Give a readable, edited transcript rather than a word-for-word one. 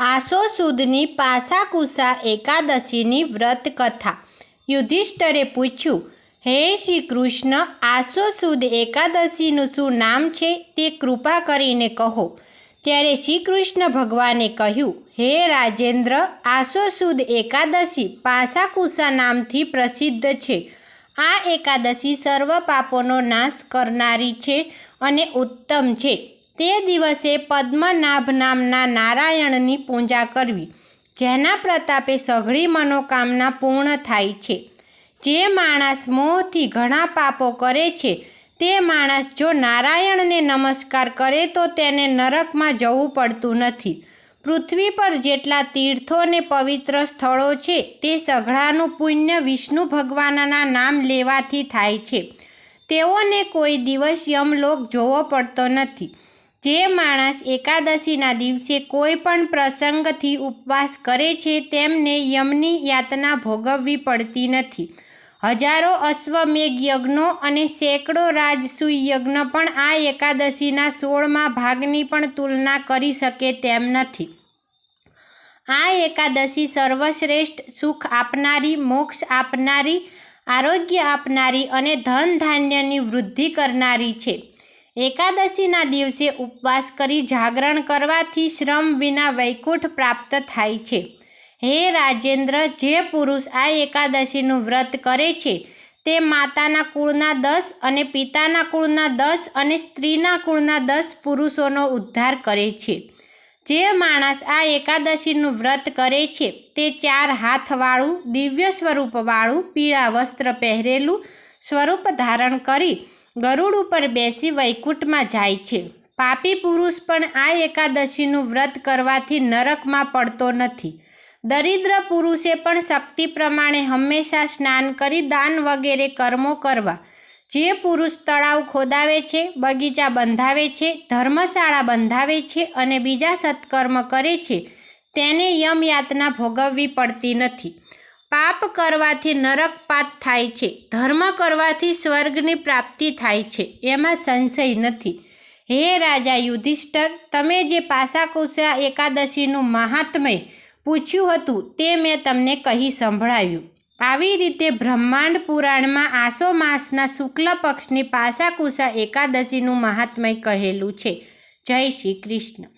આસો સુદની પાસાકુસા એકાદશીની વ્રત કથા। યુધિષ્ઠરે પૂછ્યું, હે શ્રી કૃષ્ણ, આસો સુદ એકાદશીનું શું નામ છે તે કૃપા કરીને કહો। ત્યારે શ્રી કૃષ્ણ ભગવાને કહ્યું, હે રાજેન્દ્ર, આસો સુદ એકાદશી પાસાકુસા નામથી પ્રસિદ્ધ છે। આ એકાદશી સર્વ પાપોનો નાશ કરનારી છે અને ઉત્તમ છે। તે દિવસે પદ્મનાભ નામના નારાયણની પૂજા કરવી, જેના પ્રતાપે સઘળી મનોકામના પૂર્ણ થાય છે। જે માણસ મોહથી ઘણા પાપો કરે છે તે માણસ જો નારાયણને નમસ્કાર કરે તો તેને નરકમાં જવું પડતું નથી। પૃથ્વી પર જેટલા તીર્થો અને પવિત્ર સ્થળો છે તે સઘળાનું પુણ્ય વિષ્ણુ ભગવાનના નામ લેવાથી થાય છે। તેઓને કોઈ દિવસ યમલોક જોવો પડતો નથી। જે માણસ એકાદશીના દિવસે કોઈ પણ પ્રસંગથી ઉપવાસ કરે છે તેમને યમની યાતના ભોગવવી પડતી નથી। હજારો અશ્વમેઘ યજ્ઞો અને સેંકડો રાજસૂય યજ્ઞ પણ આ એકાદશીના 16મા ભાગની પણ તુલના કરી શકે તેમ નથી। આ એકાદશી સર્વશ્રેષ્ઠ, સુખ આપનારી, મોક્ષ આપનારી, આરોગ્ય આપનારી અને ધન ધાન્યની વૃદ્ધિ કરનારી છે। એકાદશીના દિવસે ઉપવાસ કરી જાગરણ કરવાથી શ્રમ વિના વૈકુંઠ પ્રાપ્ત થાય છે। હે રાજેન્દ્ર, જે પુરુષ આ એકાદશીનું વ્રત કરે છે તે માતાના કુળના 10 અને પિતાના કુળના 10 અને સ્ત્રીના કુળના 10 પુરુષોનો ઉદ્ધાર કરે છે। જે માણસ આ એકાદશીનું વ્રત કરે છે તે 4 હાથવાળું, દિવ્ય સ્વરૂપવાળું, પીળા વસ્ત્ર પહેરેલું સ્વરૂપ ધારણ કરી ગરુડ ઉપર બેસી વૈકુંઠમાં જાય છે। પાપી પુરુષ પણ આ એકાદશીનું વ્રત કરવાથી નરકમાં પડતો નથી। દરિદ્ર પુરુષે પણ શક્તિ પ્રમાણે હંમેશા સ્નાન કરી દાન વગેરે કર્મો કરવા। જે પુરુષ તળાવ ખોદાવે છે, બગીચા બંધાવે છે, ધર્મશાળા બંધાવે છે અને બીજા સત્કર્મ કરે છે તેને યમયાતના ભોગવવી પડતી નથી। પાપ કરવાથી નરકપાત થાય છે, ધર્મ કરવાથી સ્વર્ગની પ્રાપ્તિ થાય છે, એમાં સંશય નથી। હે રાજા યુધિષ્ઠર, તમે જે પાસાકુસા એકાદશીનું મહાત્મ્ય પૂછ્યું હતું તે મેં તમને કહી સંભળાવ્યું। આવી રીતે બ્રહ્માંડ પુરાણમાં આસો માસના શુક્લ પક્ષની પાસાકુસા એકાદશીનું મહાત્મ્ય કહેલું છે। જય શ્રી કૃષ્ણ।